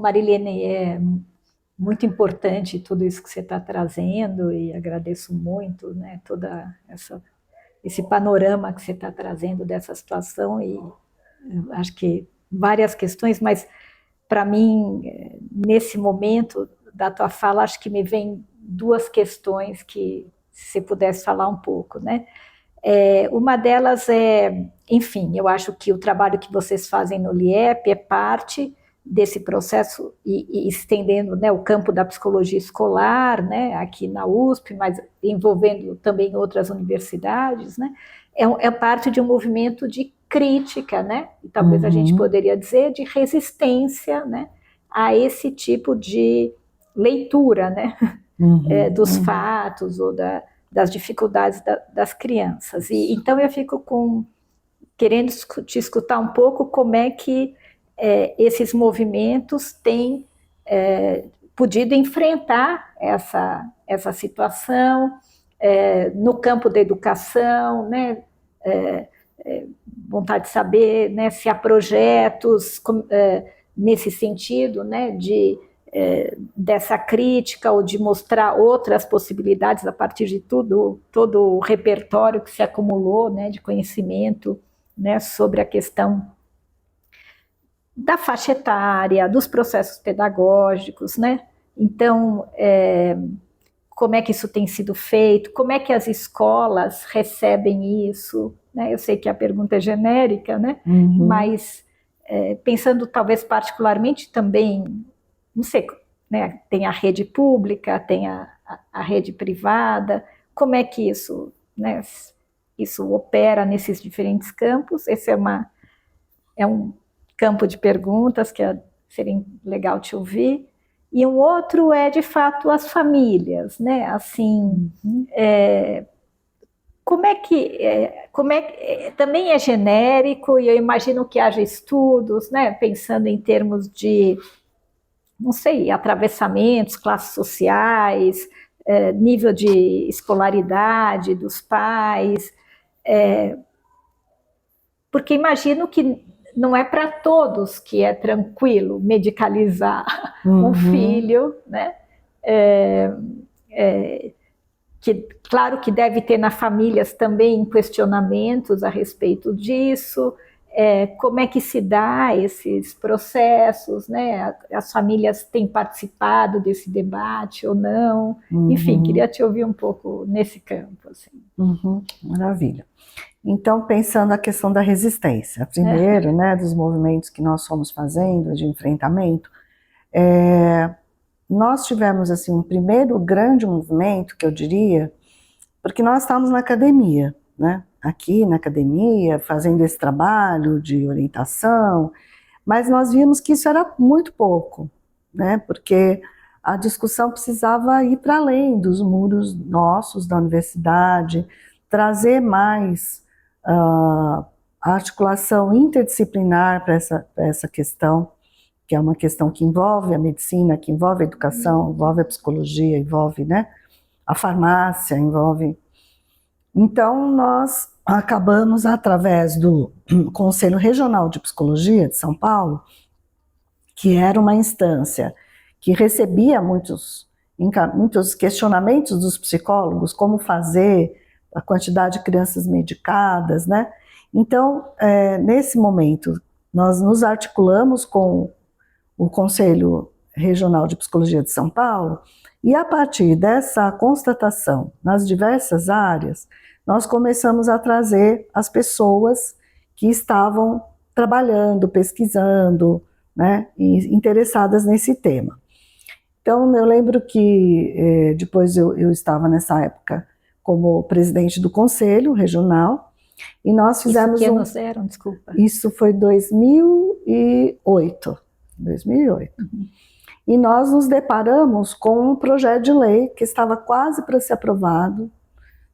Marilene, é muito importante tudo isso que você está trazendo e agradeço muito, né, esse panorama que você está trazendo dessa situação e acho que várias questões, mas para mim, nesse momento da tua fala, acho que me vem duas questões que, se você pudesse falar um pouco, né? Uma delas enfim, eu acho que o trabalho que vocês fazem no LIEP é parte desse processo e estendendo, né, o campo da psicologia escolar, né, aqui na USP, mas envolvendo também outras universidades, né? É parte de um movimento de crítica, né? E talvez a gente poderia dizer de resistência, né, a esse tipo de leitura, né, dos fatos ou das dificuldades das crianças. E então eu fico querendo te escutar um pouco como é que esses movimentos têm podido enfrentar essa situação no campo da educação, né? Vontade de saber, né, se há projetos nesse sentido, né, dessa crítica ou de mostrar outras possibilidades a partir de todo o repertório que se acumulou, né, de conhecimento, né, sobre a questão da faixa etária, dos processos pedagógicos, né? Então, como é que isso tem sido feito? Como é que as escolas recebem isso? Né? Eu sei que a pergunta é genérica, né? Mas pensando talvez particularmente também, não sei, né? Tem a rede pública, tem a rede privada, como é que isso, né, isso opera nesses diferentes campos? Esse é um campo de perguntas que seria legal te ouvir. E um outro é, de fato, as famílias, né? Assim, como é que também é genérico, e eu imagino que haja estudos, né? Pensando em termos de, não sei, atravessamentos, classes sociais, nível de escolaridade dos pais, porque imagino que não é para todos que é tranquilo medicalizar um filho, né? Claro que deve ter na famílias também questionamentos a respeito disso, como é que se dá esses processos, né? As famílias têm participado desse debate ou não? Enfim, queria te ouvir um pouco nesse campo. Assim. Maravilha. Então, pensando a questão da resistência, primeiro, né, dos movimentos que nós fomos fazendo de enfrentamento, nós tivemos assim um primeiro grande movimento, que eu diria, porque nós estávamos na academia, né, aqui na academia, fazendo esse trabalho de orientação, mas nós vimos que isso era muito pouco, né, porque a discussão precisava ir para além dos muros nossos da universidade, trazer mais a articulação interdisciplinar para essa questão, que é uma questão que envolve a medicina, que envolve a educação, envolve a psicologia, envolve, né, a farmácia, envolve... Então, nós acabamos, através do Conselho Regional de Psicologia de São Paulo, que era uma instância que recebia muitos questionamentos dos psicólogos, como fazer, a quantidade de crianças medicadas, né? Então, nesse momento, nós nos articulamos com o Conselho Regional de Psicologia de São Paulo, e a partir dessa constatação nas diversas áreas, nós começamos a trazer as pessoas que estavam trabalhando, pesquisando, né, e interessadas nesse tema. Então, eu lembro que depois eu estava nessa época como presidente do Conselho Regional, e nós fizemos... Isso que anos eram, desculpa? Isso foi 2008. E nós nos deparamos com um projeto de lei que estava quase para ser aprovado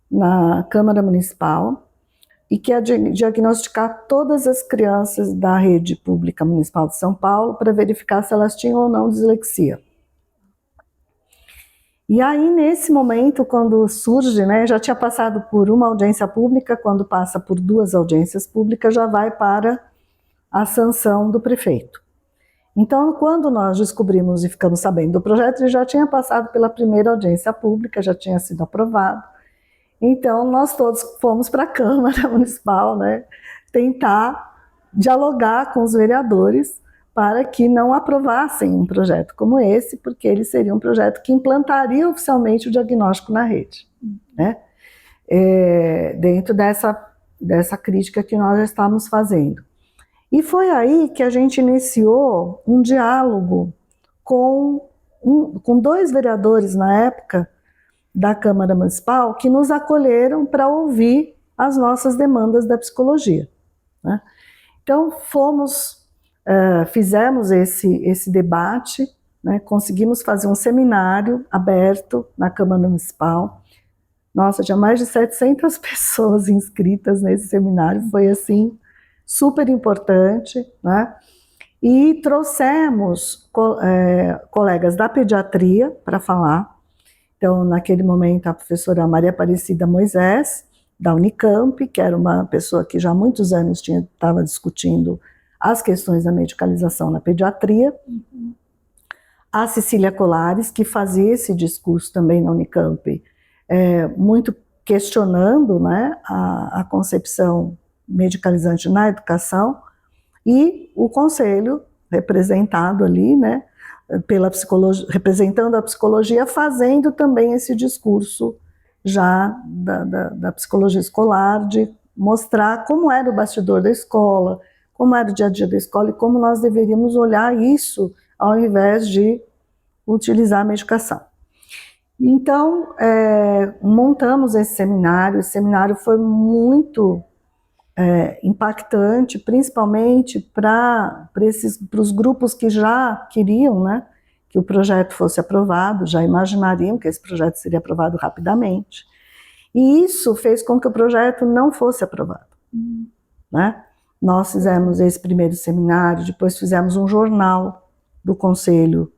na Câmara Municipal, e que ia diagnosticar todas as crianças da rede pública municipal de São Paulo para verificar se elas tinham ou não dislexia. E aí, nesse momento, quando surge, né, já tinha passado por uma audiência pública, quando passa por 2 audiências públicas, já vai para a sanção do prefeito. Então, quando nós descobrimos e ficamos sabendo do projeto, ele já tinha passado pela primeira audiência pública, já tinha sido aprovado. Então, nós todos fomos para a Câmara Municipal, né, tentar dialogar com os vereadores para que não aprovassem um projeto como esse, porque ele seria um projeto que implantaria oficialmente o diagnóstico na rede, né, dentro dessa crítica que nós já estávamos fazendo. E foi aí que a gente iniciou um diálogo com 2 vereadores na época da Câmara Municipal que nos acolheram para ouvir as nossas demandas da psicologia, né? Então fizemos esse debate, né? Conseguimos fazer um seminário aberto na Câmara Municipal. Nossa, tinha mais de 700 pessoas inscritas nesse seminário, foi assim super importante, né? E trouxemos colegas da pediatria para falar. Então, naquele momento, a professora Maria Aparecida Moisés, da Unicamp, que era uma pessoa que já há muitos anos estava discutindo as questões da medicalização na pediatria. A Cecília Colares, que fazia esse discurso também na Unicamp, muito questionando, né, a concepção medicalizante na educação, e o conselho representado ali, né, pela psicologia, representando a psicologia, fazendo também esse discurso já da psicologia escolar, de mostrar como era o bastidor da escola, como era o dia a dia da escola e como nós deveríamos olhar isso ao invés de utilizar a medicação. Então, montamos esse seminário foi muito impactante, principalmente para os grupos que já queriam, né, que o projeto fosse aprovado, já imaginariam que esse projeto seria aprovado rapidamente. E isso fez com que o projeto não fosse aprovado, né? Nós fizemos esse primeiro seminário, depois fizemos um jornal do Conselho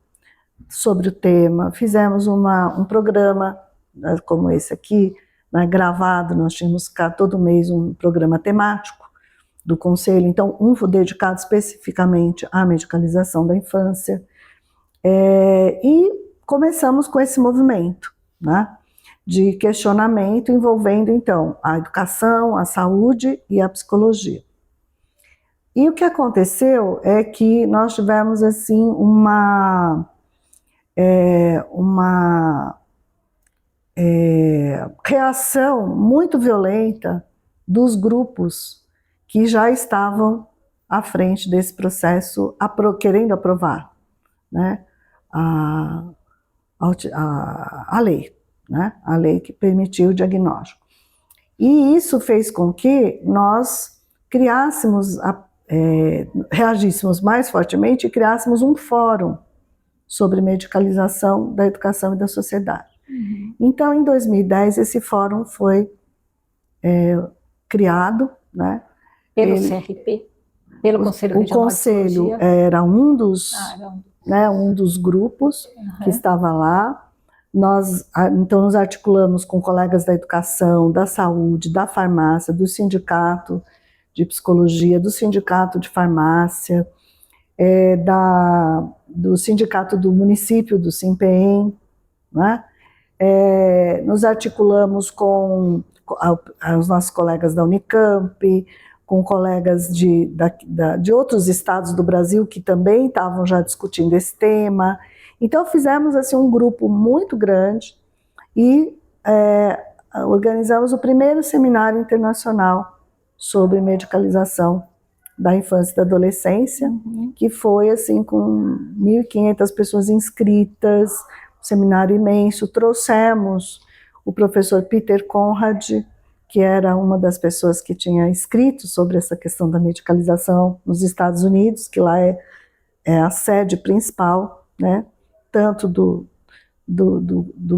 sobre o tema, fizemos um programa, né, como esse aqui, né, gravado, nós tínhamos todo mês um programa temático do Conselho, então um dedicado especificamente à medicalização da infância, e começamos com esse movimento, né, de questionamento envolvendo então a educação, a saúde e a psicologia. E o que aconteceu é que nós tivemos assim uma reação muito violenta dos grupos que já estavam à frente desse processo, querendo aprovar, né, a lei, né, a lei que permitiu o diagnóstico. E isso fez com que nós reagíssemos mais fortemente e criássemos um fórum sobre medicalização da educação e da sociedade. Então, em 2010, esse fórum foi criado, né? Pelo CRP? Pelo Conselho Regional de Psicologia? O Conselho era um dos grupos que estava lá. Nós, então, nos articulamos com colegas da educação, da saúde, da farmácia, do sindicato de psicologia, do sindicato de farmácia, do sindicato do município, do SINPEM, né? Nos articulamos com os nossos colegas da Unicamp, com colegas de outros estados do Brasil que também estavam já discutindo esse tema. Então fizemos assim um grupo muito grande e organizamos o primeiro seminário internacional sobre medicalização da infância e da adolescência, que foi assim com 1.500 pessoas inscritas, um seminário imenso. Trouxemos o professor Peter Conrad, que era uma das pessoas que tinha escrito sobre essa questão da medicalização nos Estados Unidos, que lá é a sede principal, né, tanto do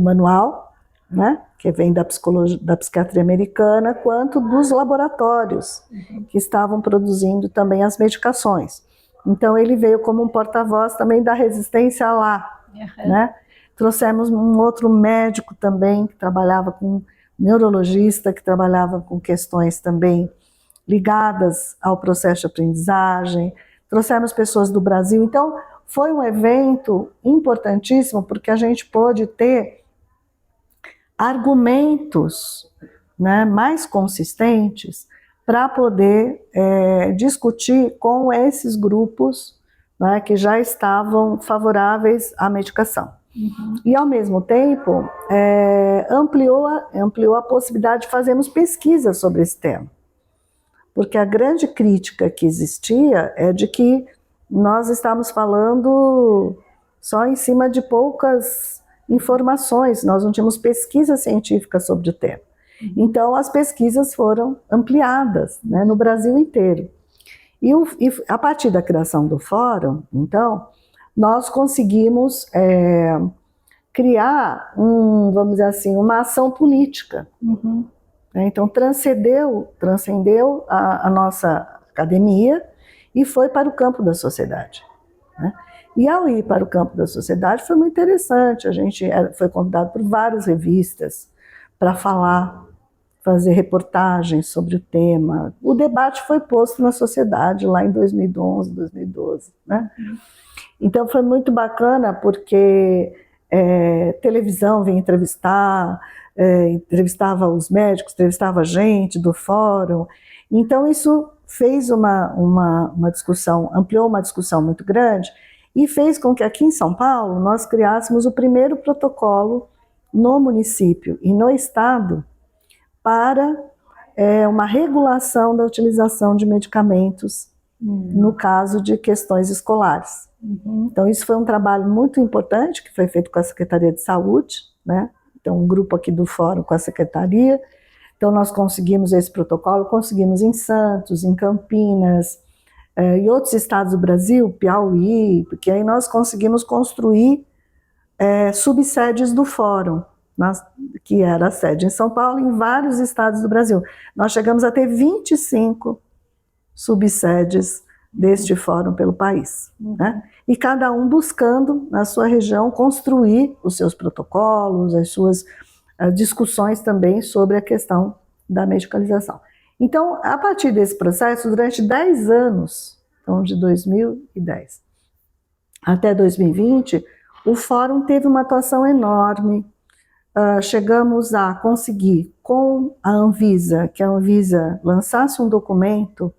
manual, né, que vem da psiquiatria americana, quanto dos laboratórios que estavam produzindo também as medicações. Então ele veio como um porta-voz também da resistência lá, né? Trouxemos um outro médico também, que trabalhava com neurologista, que trabalhava com questões também ligadas ao processo de aprendizagem. trouxemos pessoas do Brasil. Então, foi um evento importantíssimo, porque a gente pôde ter argumentos, né, mais consistentes para poder discutir com esses grupos, né, que já estavam favoráveis à medicação. E, ao mesmo tempo, ampliou a possibilidade de fazermos pesquisas sobre esse tema. Porque a grande crítica que existia é de que nós estamos falando só em cima de poucas informações, nós não tínhamos pesquisa científica sobre o tema. Então, as pesquisas foram ampliadas, né, no Brasil inteiro. E a partir da criação do fórum, então, nós conseguimos criar, vamos dizer assim, uma ação política. Então, transcendeu a nossa academia e foi para o campo da sociedade, né? E ao ir para o campo da sociedade foi muito interessante, a gente foi convidado por várias revistas para falar, fazer reportagens sobre o tema. O debate foi posto na sociedade lá em 2011, 2012, né? Então foi muito bacana porque televisão vinha entrevistar, entrevistava os médicos, entrevistava a gente do fórum. Então isso fez uma discussão, ampliou uma discussão muito grande e fez com que aqui em São Paulo nós criássemos o primeiro protocolo no município e no estado para uma regulação da utilização de medicamentos no caso de questões escolares. Então isso foi um trabalho muito importante que foi feito com a Secretaria de Saúde, né? Então um grupo aqui do fórum com a Secretaria. Então nós conseguimos esse protocolo, conseguimos em Santos, em Campinas, e outros estados do Brasil, Piauí, porque aí nós conseguimos construir subsedes do fórum, que era a sede em São Paulo, em vários estados do Brasil. Nós chegamos a ter 25 subsedes deste fórum pelo país, né? E cada um buscando, na sua região, construir os seus protocolos, as suas discussões também sobre a questão da medicalização. Então, a partir desse processo, durante 10 anos, então de 2010 até 2020, o fórum teve uma atuação enorme. Chegamos a conseguir, com a Anvisa, que a Anvisa lançasse um documento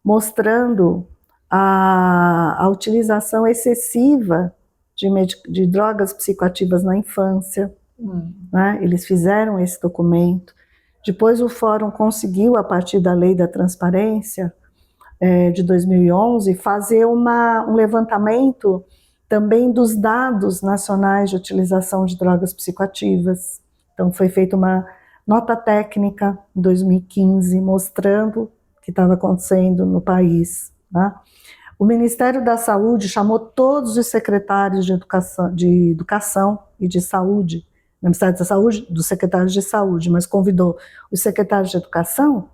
mostrando a utilização excessiva de drogas psicoativas na infância. Né? Eles fizeram esse documento. Depois o fórum conseguiu, a partir da Lei da Transparência de 2011, fazer um levantamento também dos dados nacionais de utilização de drogas psicoativas. Então foi feita uma nota técnica em 2015, mostrando o que estava acontecendo no país, né? O Ministério da Saúde chamou todos os secretários de educação e de saúde, no Ministério da Saúde, dos secretários de saúde, mas convidou os secretários de educação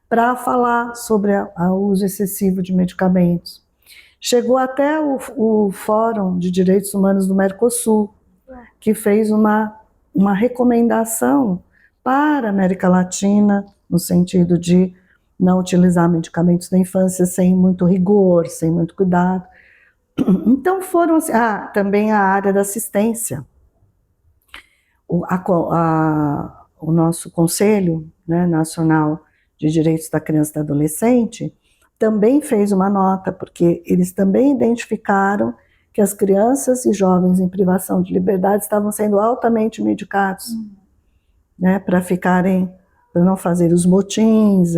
para falar sobre o uso excessivo de medicamentos. Chegou até o Fórum de Direitos Humanos do Mercosul, que fez uma recomendação para a América Latina, no sentido de não utilizar medicamentos na infância sem muito rigor, sem muito cuidado. Então foram assim, também a área da assistência. O nosso Conselho, né, Nacional de Direitos da Criança e do Adolescente também fez uma nota, porque eles também identificaram que as crianças e jovens em privação de liberdade estavam sendo altamente medicados, né, para não fazer os motins,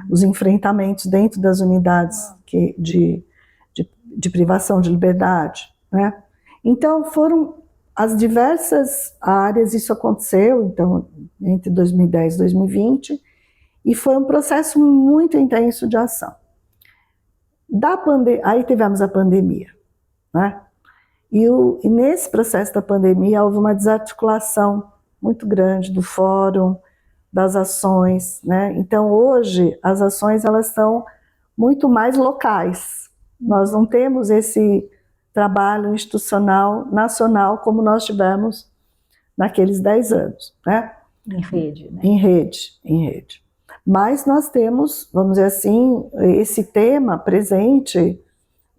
os enfrentamentos dentro das unidades de privação de liberdade, né? Então foram as diversas áreas, isso aconteceu então entre 2010 e 2020, e foi um processo muito intenso de ação. Aí tivemos a pandemia, né? E nesse processo da pandemia houve uma desarticulação muito grande do fórum, das ações, né? Então hoje as ações elas são muito mais locais. Nós não temos esse trabalho institucional nacional como nós tivemos naqueles 10 anos, né? Em rede, né? Em rede. Mas nós temos, vamos dizer assim, esse tema presente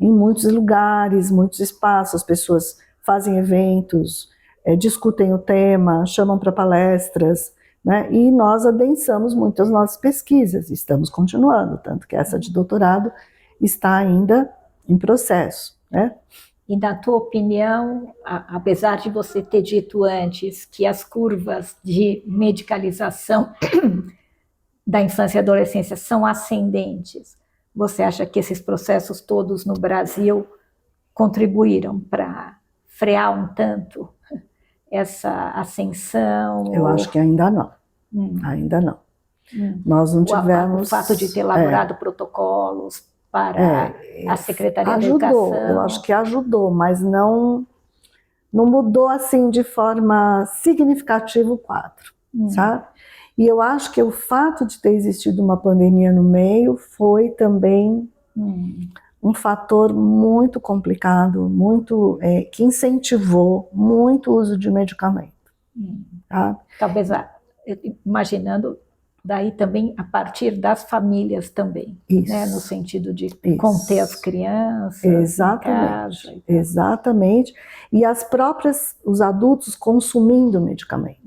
em muitos lugares, muitos espaços, as pessoas fazem eventos, discutem o tema, chamam para palestras, né? E nós adensamos muito as nossas pesquisas, estamos continuando, tanto que essa de doutorado está ainda em processo, né? E na tua opinião, apesar de você ter dito antes que as curvas de medicalização da infância e adolescência são ascendentes, você acha que esses processos todos no Brasil contribuíram para frear um tanto essa ascensão? Eu acho que ainda não. Ainda não. Nós não tivemos... O fato de ter elaborado protocolos para a Secretaria da Educação... Eu acho que ajudou, mas não mudou assim de forma significativa o quadro, sabe? E eu acho que o fato de ter existido uma pandemia no meio foi também um fator muito complicado, muito, que incentivou muito o uso de medicamento. Tá? Talvez, imaginando, daí também a partir das famílias também, né? No sentido de conter as crianças. Exatamente, em casa, exatamente. E os adultos consumindo medicamento.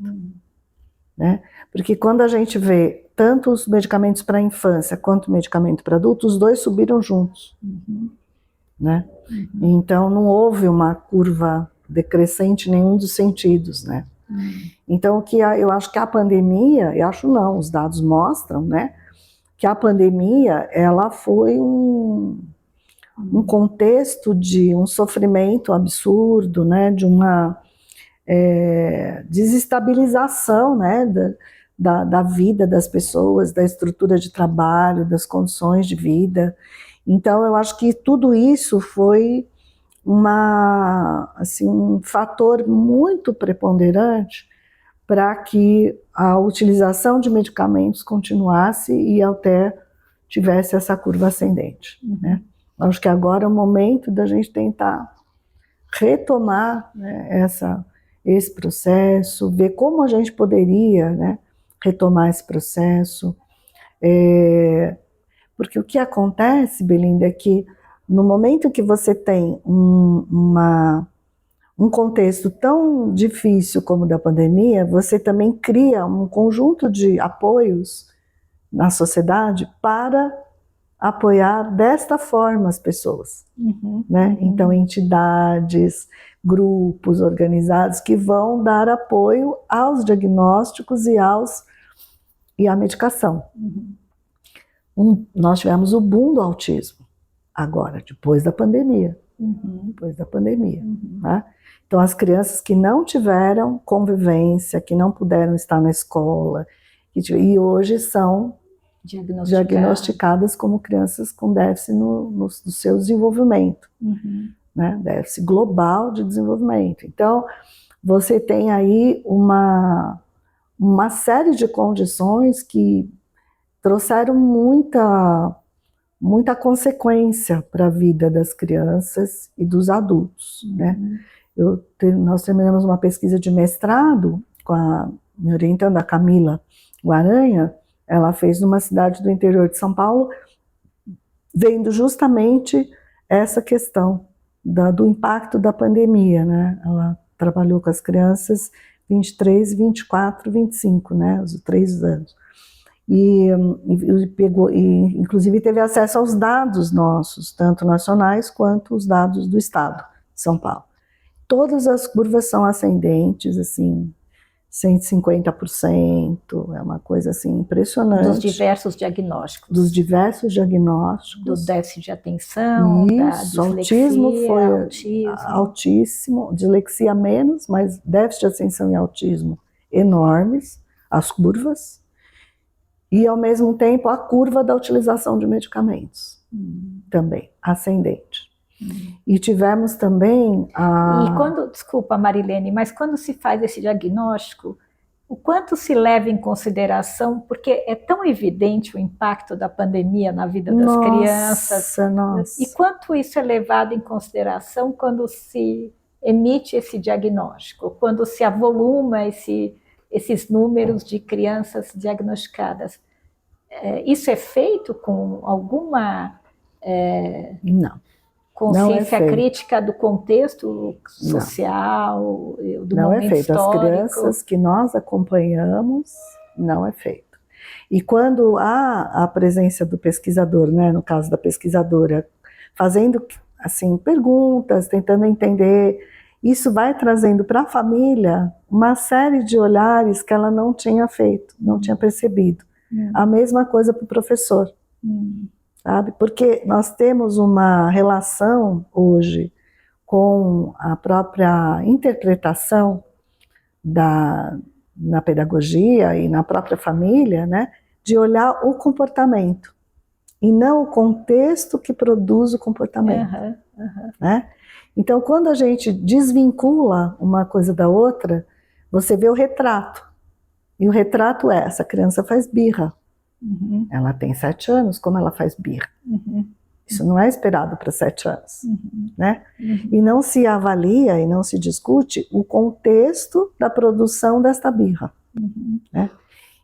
Né? Porque quando a gente vê tanto os medicamentos para a infância quanto o medicamento para adultos, os dois subiram juntos. Né? Então não houve uma curva decrescente em nenhum dos sentidos, né? Então eu acho que a pandemia, eu acho não, os dados mostram, né, que a pandemia ela foi um contexto de um sofrimento absurdo, né, de uma desestabilização, né, da vida das pessoas, da estrutura de trabalho, das condições de vida. Então eu acho que tudo isso foi um fator muito preponderante para que a utilização de medicamentos continuasse e até tivesse essa curva ascendente. Né? Acho que agora é o momento da gente tentar retomar, né, esse processo, ver como a gente poderia, né, retomar esse processo. Porque o que acontece, Belinda, é que no momento que você tem um contexto tão difícil como o da pandemia, você também cria um conjunto de apoios na sociedade para apoiar desta forma as pessoas. Né? Então, entidades, grupos organizados que vão dar apoio aos diagnósticos e à medicação. Nós tivemos o boom do autismo. Agora, depois da pandemia. Depois da pandemia. Né? Então, as crianças que não tiveram convivência, que não puderam estar na escola, e hoje são diagnosticadas como crianças com déficit no seu desenvolvimento. Né? Déficit global de desenvolvimento. Então, você tem aí uma série de condições que trouxeram muita consequência para a vida das crianças e dos adultos. Né? Nós terminamos uma pesquisa de mestrado com a minha orientanda, a Camila Guaranha. Ela fez numa cidade do interior de São Paulo, vendo justamente essa questão do impacto da pandemia. Né? Ela trabalhou com as crianças 23, 24, 25, né? Os 3 anos. E inclusive teve acesso aos dados nossos, tanto nacionais quanto os dados do estado de São Paulo. Todas as curvas são ascendentes, assim, 150%, é uma coisa assim impressionante. Dos diversos diagnósticos. Dos diversos diagnósticos. Do déficit de atenção, da dislexia, autismo foi autismo. Altíssimo, dislexia menos, mas déficit de atenção e autismo enormes, as curvas. E, ao mesmo tempo, a curva da utilização de medicamentos, também, ascendente. E tivemos também desculpa, Marilene, mas quando se faz esse diagnóstico, o quanto se leva em consideração, porque é tão evidente o impacto da pandemia na vida das crianças, e quanto isso é levado em consideração quando se emite esse diagnóstico, quando se avoluma esses números de crianças diagnosticadas. Isso é feito com alguma... Não. consciência crítica do contexto social, do não momento é feito. histórico. As crianças que nós acompanhamos, não é feito. E quando há a presença do pesquisador, né, no caso da pesquisadora, fazendo assim, perguntas, tentando entender, isso vai trazendo para a família uma série de olhares que ela não tinha feito, não tinha percebido. A mesma coisa para o professor. Sabe? Porque nós temos uma relação hoje com a própria interpretação na pedagogia e na própria família, né, de olhar o comportamento e não o contexto que produz o comportamento. Né? Então, quando a gente desvincula uma coisa da outra, você vê o retrato. E o retrato é: essa criança faz birra. Ela tem 7 anos, como ela faz birra? Isso não é esperado para 7 anos. Né? E não se avalia e não se discute o contexto da produção desta birra. Né?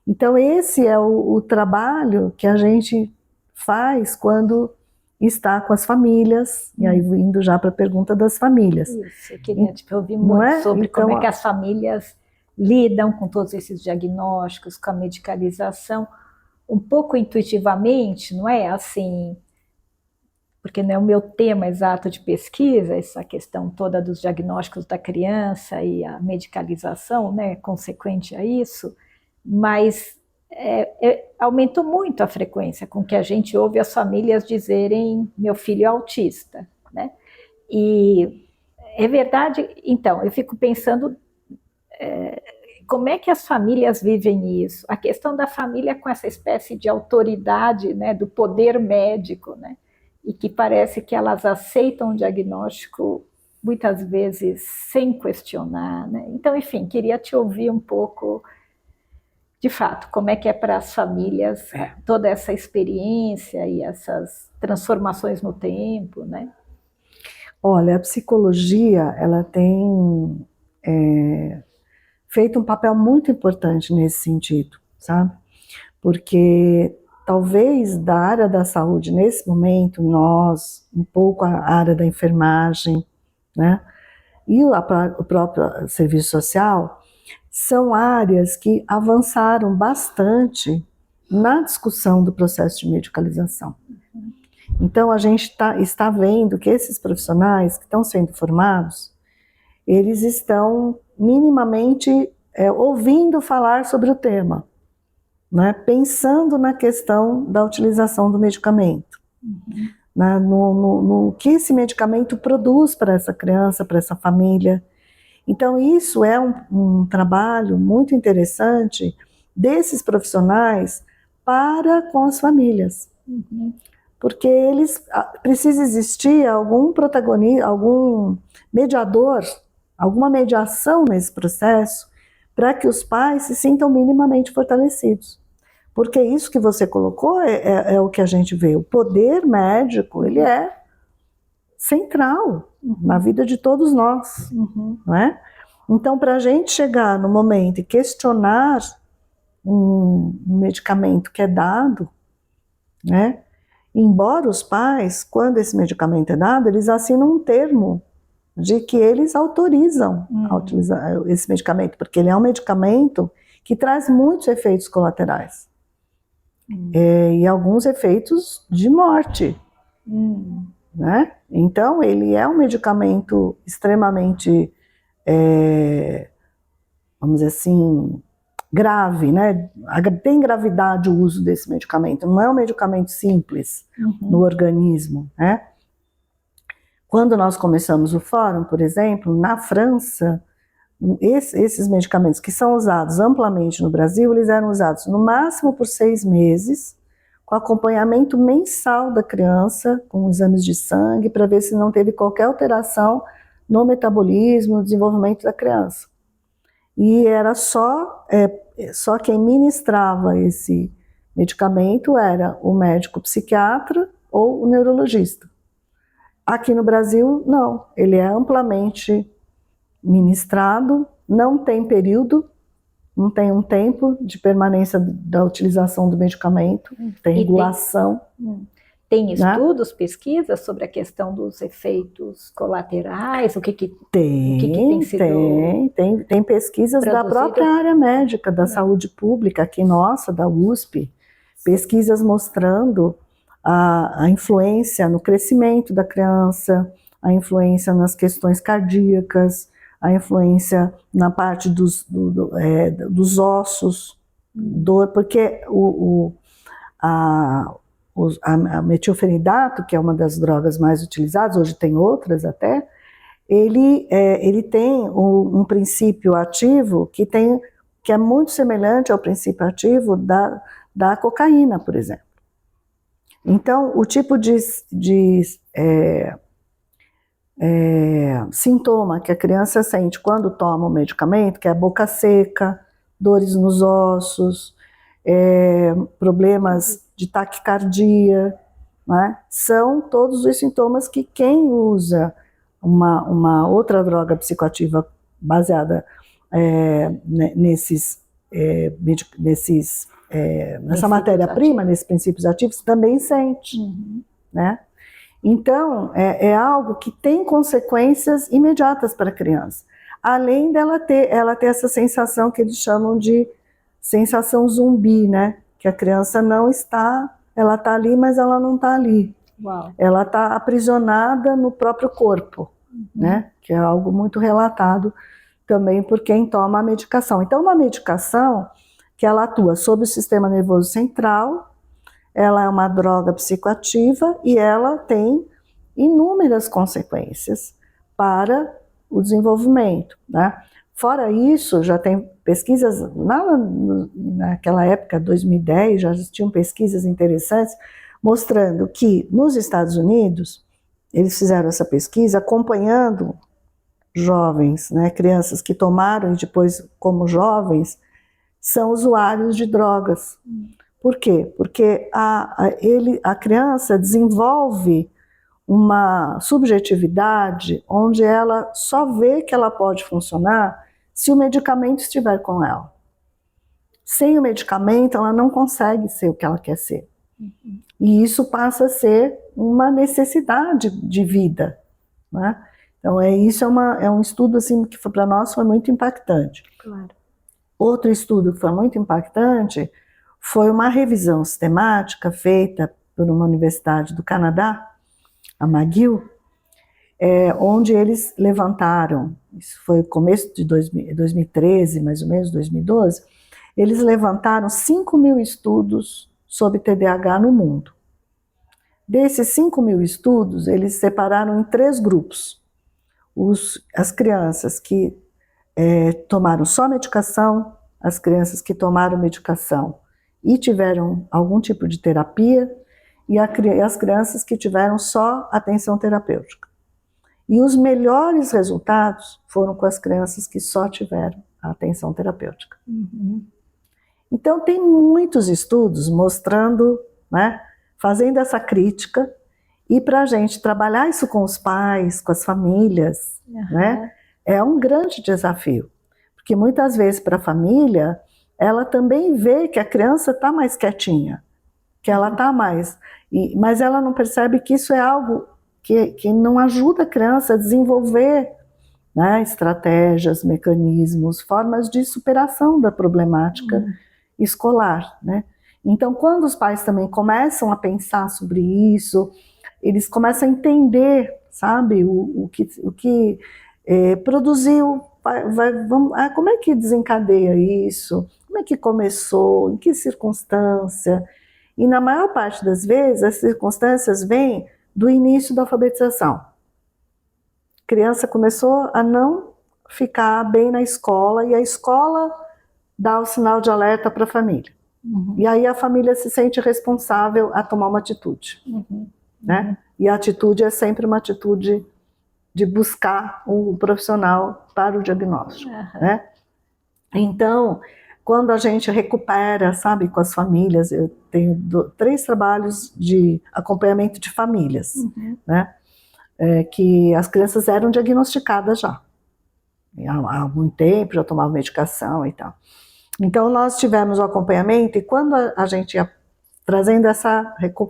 Então esse é o trabalho que a gente faz quando está com as famílias, e aí indo já para a pergunta das famílias. Isso, eu queria te ouvir muito sobre então, como é que as famílias lidam com todos esses diagnósticos, com a medicalização, um pouco intuitivamente, não é? Assim, porque não é o meu tema exato de pesquisa, essa questão toda dos diagnósticos da criança e a medicalização, né, consequente a isso, mas aumentou muito a frequência com que a gente ouve as famílias dizerem: meu filho é autista, né? E é verdade. Então, eu fico pensando como é que as famílias vivem isso, a questão da família com essa espécie de autoridade, né, do poder médico, né, e que parece que elas aceitam o diagnóstico muitas vezes sem questionar, né? Então, enfim, queria te ouvir um pouco, de fato, como é que é para as famílias toda essa experiência e essas transformações no tempo, né? Olha, a psicologia, ela tem feito um papel muito importante nesse sentido, sabe? Porque talvez da área da saúde, nesse momento, nós, um pouco a área da enfermagem, né? E o próprio serviço social, são áreas que avançaram bastante na discussão do processo de medicalização. Então, a gente está vendo que esses profissionais que estão sendo formados, eles estão minimamente ouvindo falar sobre o tema, né? Pensando na questão da utilização do medicamento, né? No que esse medicamento produz para essa criança, para essa família. Então, isso é um trabalho muito interessante desses profissionais para com as famílias. Porque precisa existir algum protagonista, algum mediador, alguma mediação nesse processo para que os pais se sintam minimamente fortalecidos. Porque isso que você colocou é o que a gente vê. O poder médico, ele é central na vida de todos nós, não é? Então, para a gente chegar no momento e questionar um medicamento que é dado, né? Embora os pais, quando esse medicamento é dado, eles assinam um termo de que eles autorizam a utilizar esse medicamento, porque ele é um medicamento que traz muitos efeitos colaterais. E alguns efeitos de morte. Né? Então, ele é um medicamento extremamente, vamos dizer assim, grave, né? Tem gravidade o uso desse medicamento, não é um medicamento simples no organismo, né? Quando nós começamos o fórum, por exemplo, na França, esses medicamentos que são usados amplamente no Brasil, eles eram usados no máximo por 6 meses, com acompanhamento mensal da criança, com exames de sangue, para ver se não teve qualquer alteração no metabolismo, no desenvolvimento da criança. E era só quem ministrava esse medicamento era o médico psiquiatra ou o neurologista. Aqui no Brasil, não, ele é amplamente ministrado, não tem período, não tem um tempo de permanência da utilização do medicamento, tem regulação. Tem né? estudos, pesquisas sobre a questão dos efeitos colaterais? O que Tem, sido tem pesquisas da produzido? própria área médica, da saúde pública, aqui nossa, da USP, pesquisas mostrando a influência no crescimento da criança, a influência nas questões cardíacas, a influência na parte dos ossos, porque a metilfenidato, que é uma das drogas mais utilizadas, hoje tem outras até, ele tem um princípio ativo que é muito semelhante ao princípio ativo da cocaína, por exemplo. Então, o tipo de sintoma que a criança sente quando toma o medicamento, que é a boca seca, dores nos ossos, problemas de taquicardia, né? São todos os sintomas que quem usa uma outra droga psicoativa baseada nessa matéria-prima, nesses princípios ativos, também sente, né? Então, é algo que tem consequências imediatas para a criança, além dela ter essa sensação que eles chamam de sensação zumbi, né? Que a criança não está, ela está ali, mas ela não está ali. Uau. Ela está aprisionada no próprio corpo, né? Que é algo muito relatado também por quem toma a medicação. Então, uma medicação que ela atua sobre o sistema nervoso central, ela é uma droga psicoativa e ela tem inúmeras consequências para o desenvolvimento, né? Fora isso, já tem pesquisas, naquela época, 2010, já existiam pesquisas interessantes, mostrando que nos Estados Unidos, eles fizeram essa pesquisa acompanhando jovens, né, crianças que tomaram e depois, como jovens, são usuários de drogas. Por quê? Porque a criança desenvolve uma subjetividade onde ela só vê que ela pode funcionar se o medicamento estiver com ela. Sem o medicamento, ela não consegue ser o que ela quer ser. E isso passa a ser uma necessidade de vida, né? Então, isso é um estudo assim, que para nós foi muito impactante. Claro. Outro estudo que foi muito impactante foi uma revisão sistemática feita por uma universidade do Canadá, a McGill, onde eles levantaram, isso foi o começo de 2013, mais ou menos, 2012, eles levantaram 5.000 estudos sobre TDAH no mundo. Desses 5.000 estudos, eles separaram em 3 grupos. As crianças que tomaram só medicação, as crianças que tomaram medicação e tiveram algum tipo de terapia, e as crianças que tiveram só atenção terapêutica. E os melhores resultados foram com as crianças que só tiveram a atenção terapêutica. Então, tem muitos estudos mostrando, né, fazendo essa crítica, e para a gente trabalhar isso com os pais, com as famílias, né, é um grande desafio. Porque muitas vezes para a família, ela também vê que a criança está mais quietinha, que ela está mais... mas ela não percebe que isso é algo que não ajuda a criança a desenvolver, né, estratégias, mecanismos, formas de superação da problemática escolar, né? Então, quando os pais também começam a pensar sobre isso, eles começam a entender, sabe, o que produziu, como é que desencadeia isso, como é que começou, em que circunstância, e na maior parte das vezes as circunstâncias vêm do início da alfabetização. A criança começou a não ficar bem na escola e a escola dá o sinal de alerta para a família. E aí a família se sente responsável a tomar uma atitude. Né? E a atitude é sempre uma atitude de buscar um profissional para o diagnóstico. Né? Então, quando a gente recupera, sabe, com as famílias, eu tenho 3 trabalhos de acompanhamento de famílias, né, que as crianças eram diagnosticadas já. Há muito tempo, já tomavam medicação e tal. Então, nós tivemos o acompanhamento, e quando a gente ia trazendo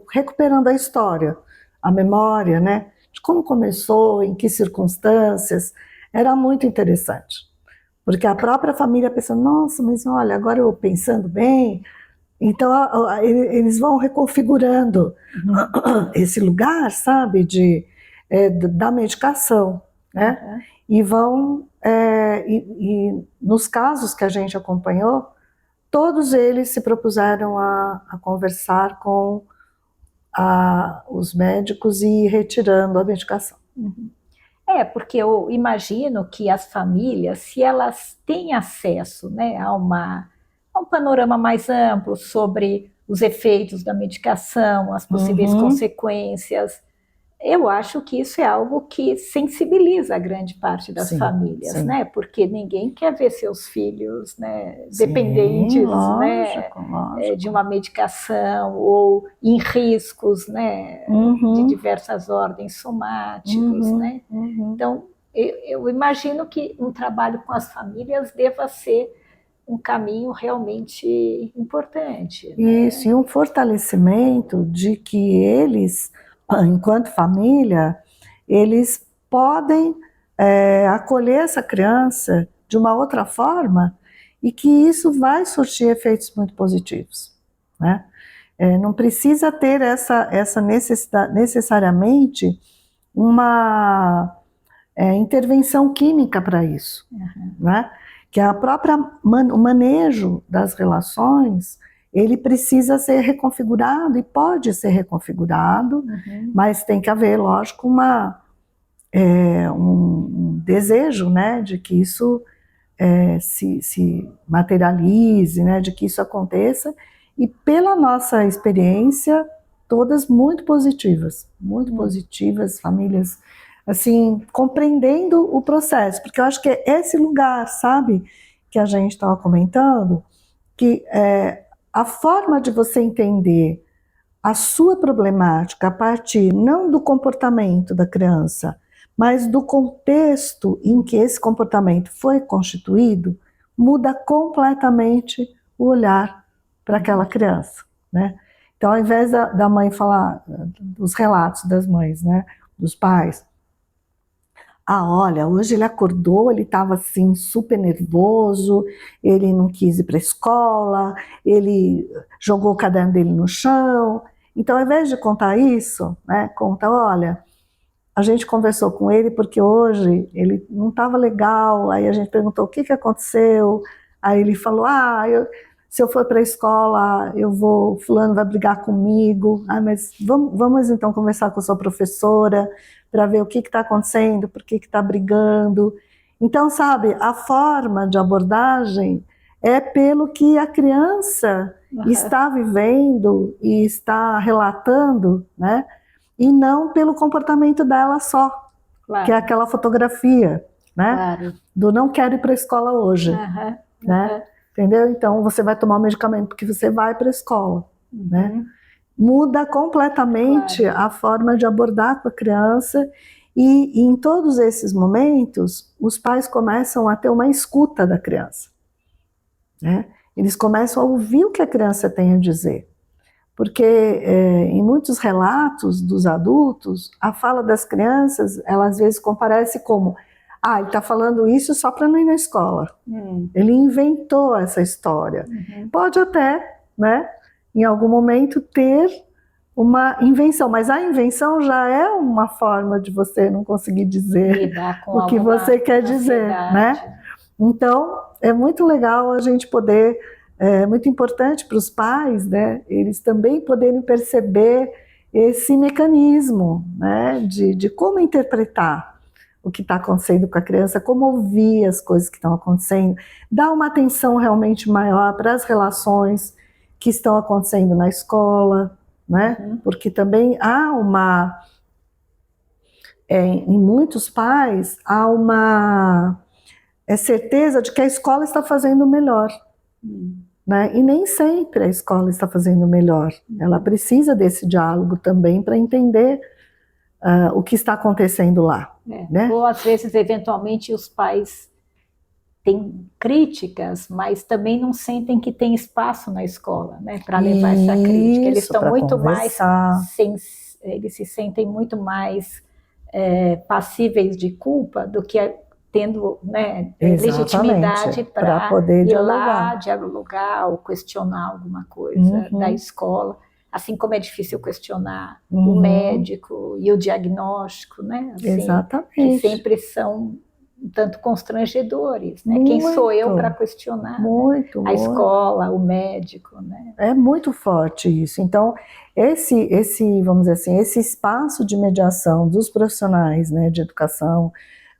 recuperando a história, a memória, né, de como começou, em que circunstâncias, era muito interessante. Porque a própria família pensa, nossa, mas olha, agora eu pensando bem, então eles vão reconfigurando esse lugar, sabe, da medicação, né? E vão, e nos casos que a gente acompanhou, todos eles se propuseram a conversar com os médicos e ir retirando a medicação. Porque eu imagino que as famílias, se elas têm acesso, né, a um panorama mais amplo sobre os efeitos da medicação, as possíveis consequências, eu acho que isso é algo que sensibiliza a grande parte das famílias, né? Porque ninguém quer ver seus filhos, né, dependentes, lógico, né, lógico. de uma medicação ou em riscos, né, de diversas ordens somáticos, né? Então, eu imagino que um trabalho com as famílias deva ser um caminho realmente importante. Isso, e um fortalecimento de que eles, enquanto família, eles podem acolher essa criança de uma outra forma e que isso vai surtir efeitos muito positivos, né? Não precisa ter essa necessidade, necessariamente uma intervenção química para isso, né? Que o manejo das relações, ele precisa ser reconfigurado e pode ser reconfigurado, mas tem que haver, lógico, um desejo, né, de que isso se materialize, né, de que isso aconteça, e pela nossa experiência, todas muito positivas, famílias assim, compreendendo o processo, porque eu acho que é esse lugar, sabe, que a gente estava comentando, que a forma de você entender a sua problemática a partir não do comportamento da criança, mas do contexto em que esse comportamento foi constituído, muda completamente o olhar para aquela criança, né? Então, ao invés da mãe falar, dos relatos das mães, né, dos pais, olha, hoje ele acordou, ele estava assim super nervoso, ele não quis ir para a escola, ele jogou o caderno dele no chão. Então, ao invés de contar isso, né, conta, olha, a gente conversou com ele porque hoje ele não estava legal, aí a gente perguntou o que aconteceu, aí ele falou, se eu for para a escola, fulano vai brigar comigo, mas vamos então conversar com a sua professora, para ver o que está acontecendo, por que está brigando. Então, sabe, a forma de abordagem é pelo que a criança está vivendo e está relatando, né? E não pelo comportamento dela só, que é aquela fotografia, né? Do não quero ir para a escola hoje, né? Entendeu? Então, você vai tomar o medicamento porque você vai para a escola, né? Muda completamente a forma de abordar com a criança e em todos esses momentos, os pais começam a ter uma escuta da criança, né? Eles começam a ouvir o que a criança tem a dizer, porque em muitos relatos dos adultos, a fala das crianças, ela às vezes comparece como, ele está falando isso só para não ir na escola. Ele inventou essa história. Pode até, né, em algum momento ter uma invenção, mas a invenção já é uma forma de você não conseguir dizer o que você quer dizer, né? Então, é muito legal a gente poder, é muito importante para os pais, né, eles também poderem perceber esse mecanismo, né, de como interpretar o que está acontecendo com a criança, como ouvir as coisas que estão acontecendo, dar uma atenção realmente maior para as relações que estão acontecendo na escola, né? Porque também há em muitos pais, há uma certeza de que a escola está fazendo o melhor, né? E nem sempre a escola está fazendo o melhor. Ela precisa desse diálogo também para entender o que está acontecendo lá. Né? Ou às vezes, eventualmente, os pais têm críticas, mas também não sentem que tem espaço na escola, né, para levar essa crítica. Eles estão muito conversar. eles se sentem muito mais passíveis de culpa do que tendo, né, legitimidade para poder ir lá dialogar ou questionar alguma coisa da escola. Assim como é difícil questionar o médico e o diagnóstico, né? Assim, exatamente. Que sempre são um tanto constrangedores, né? Quem sou eu para questionar, né? A escola, o médico, né? É muito forte isso. Então, vamos dizer assim, esse espaço de mediação dos profissionais, né, de educação,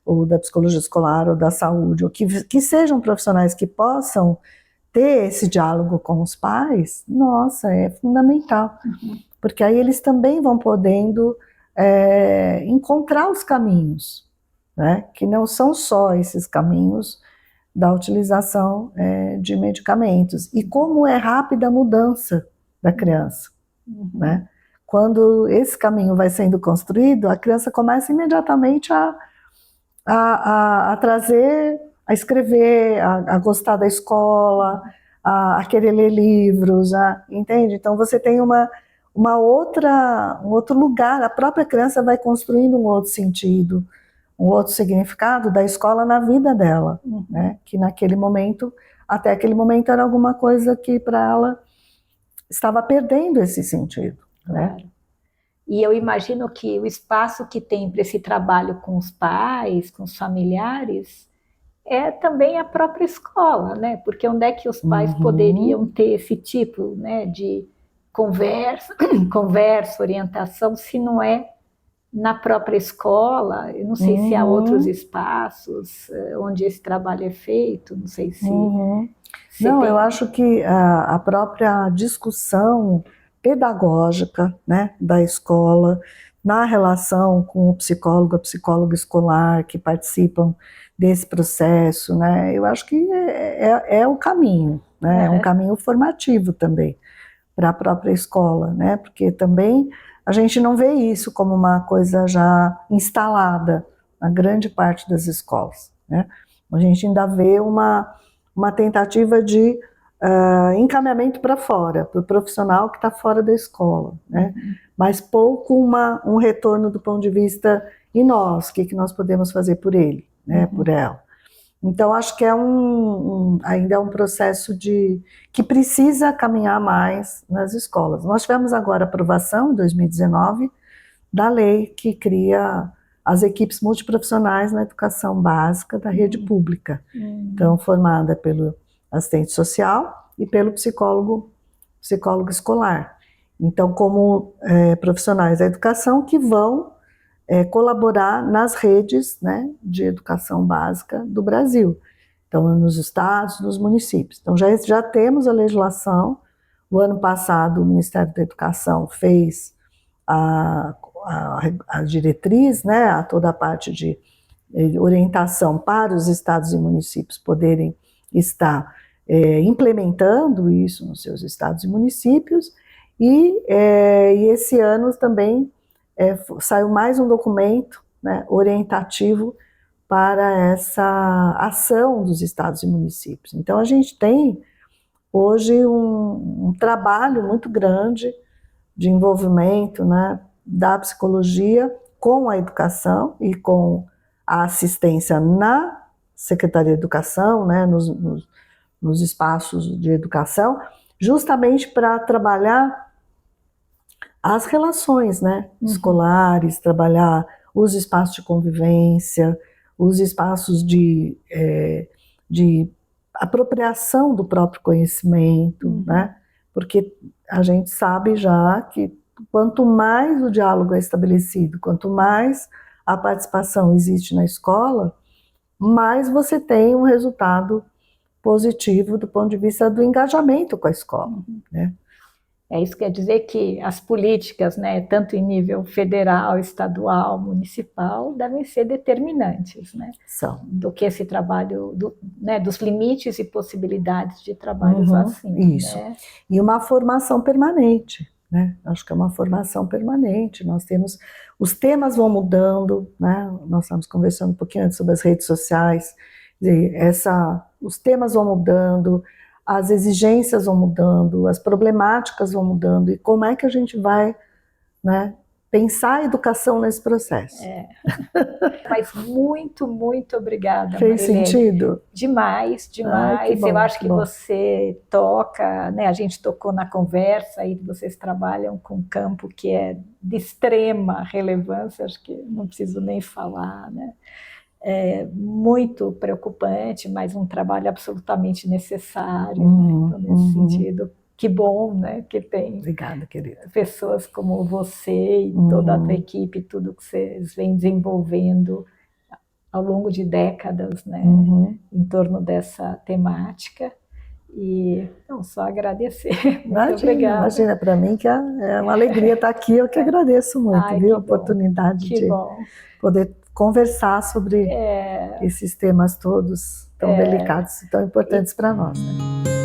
ou da psicologia escolar, ou da saúde, ou que sejam profissionais que possam ter esse diálogo com os pais, nossa, é fundamental. Porque aí eles também vão podendo encontrar os caminhos, né? Que não são só esses caminhos da utilização de medicamentos. E como é rápida a mudança da criança, né? Quando esse caminho vai sendo construído, a criança começa imediatamente a trazer, a escrever, a gostar da escola, a querer ler livros, entende? Então você tem um outro lugar, a própria criança vai construindo um outro sentido, um outro significado da escola na vida dela, né? Que naquele momento, até aquele momento era alguma coisa que para ela estava perdendo esse sentido, né? Claro. E eu imagino que o espaço que tem para esse trabalho com os pais, com os familiares, é também a própria escola, né? Porque onde é que os pais poderiam ter esse tipo, né, de conversa, orientação, se não é na própria escola? Eu não sei se há outros espaços onde esse trabalho é feito, não sei se... Não, eu acho que a própria discussão pedagógica, né, da escola, na relação com o psicólogo, a psicóloga escolar, que participam desse processo, né, eu acho que é o caminho, né, é um caminho formativo também para a própria escola, né, porque também a gente não vê isso como uma coisa já instalada na grande parte das escolas, né, a gente ainda vê uma tentativa de encaminhamento para fora, para o profissional que está fora da escola, né? Mas pouco um retorno do ponto de vista e nós, o que nós podemos fazer por ele, né? Por ela. Então acho que ainda é um processo que precisa caminhar mais nas escolas. Nós tivemos agora a aprovação, em 2019, da lei que cria as equipes multiprofissionais na educação básica da rede pública. Então, formada pelo assistente social e pelo psicólogo escolar. Então, como profissionais da educação que vão colaborar nas redes, né, de educação básica do Brasil. Então, nos estados, nos municípios. Então, já temos a legislação. O ano passado, o Ministério da Educação fez a diretriz, né, toda a parte de orientação para os estados e municípios poderem estar implementando isso nos seus estados e municípios, e esse ano também saiu mais um documento, né, orientativo para essa ação dos estados e municípios. Então a gente tem hoje um trabalho muito grande de envolvimento, né, da psicologia com a educação e com a assistência na Secretaria de Educação, né, nos espaços de educação, justamente para trabalhar as relações, né, escolares, trabalhar os espaços de convivência, os espaços de apropriação do próprio conhecimento, né, porque a gente sabe já que quanto mais o diálogo é estabelecido, quanto mais a participação existe na escola, mais você tem um resultado positivo do ponto de vista do engajamento com a escola, né? Isso quer dizer que as políticas, né, tanto em nível federal, estadual, municipal, devem ser determinantes, né? São. Do que esse trabalho, né, dos limites e possibilidades de trabalhos assim. Isso. Né? E uma formação permanente, né? Acho que é uma formação permanente. Nós temos, os temas vão mudando, né? Nós estamos conversando um pouquinho antes sobre as redes sociais. Quer dizer, os temas vão mudando, as exigências vão mudando, as problemáticas vão mudando, e como é que a gente vai, né, pensar a educação nesse processo? Mas muito, muito obrigada, Fez Marilene. sentido? Demais, demais. Ai, que bom, Eu acho que bom. você toca, né? A gente tocou na conversa e vocês trabalham com um campo que é de extrema relevância, acho que não preciso nem falar, né? É muito preocupante, mas um trabalho absolutamente necessário, né? Então, nesse sentido, que bom, né? Que tem Obrigada, querida. pessoas como você e toda a tua equipe, tudo que vocês vêm desenvolvendo ao longo de décadas, né, em torno dessa temática. E então, só agradecer. Muito obrigada. Imagina, para mim que é uma alegria estar aqui, eu que agradeço muito, Ai, viu? A que bom, oportunidade que de bom. poder conversar sobre esses temas todos tão delicados e tão importantes para nós, né?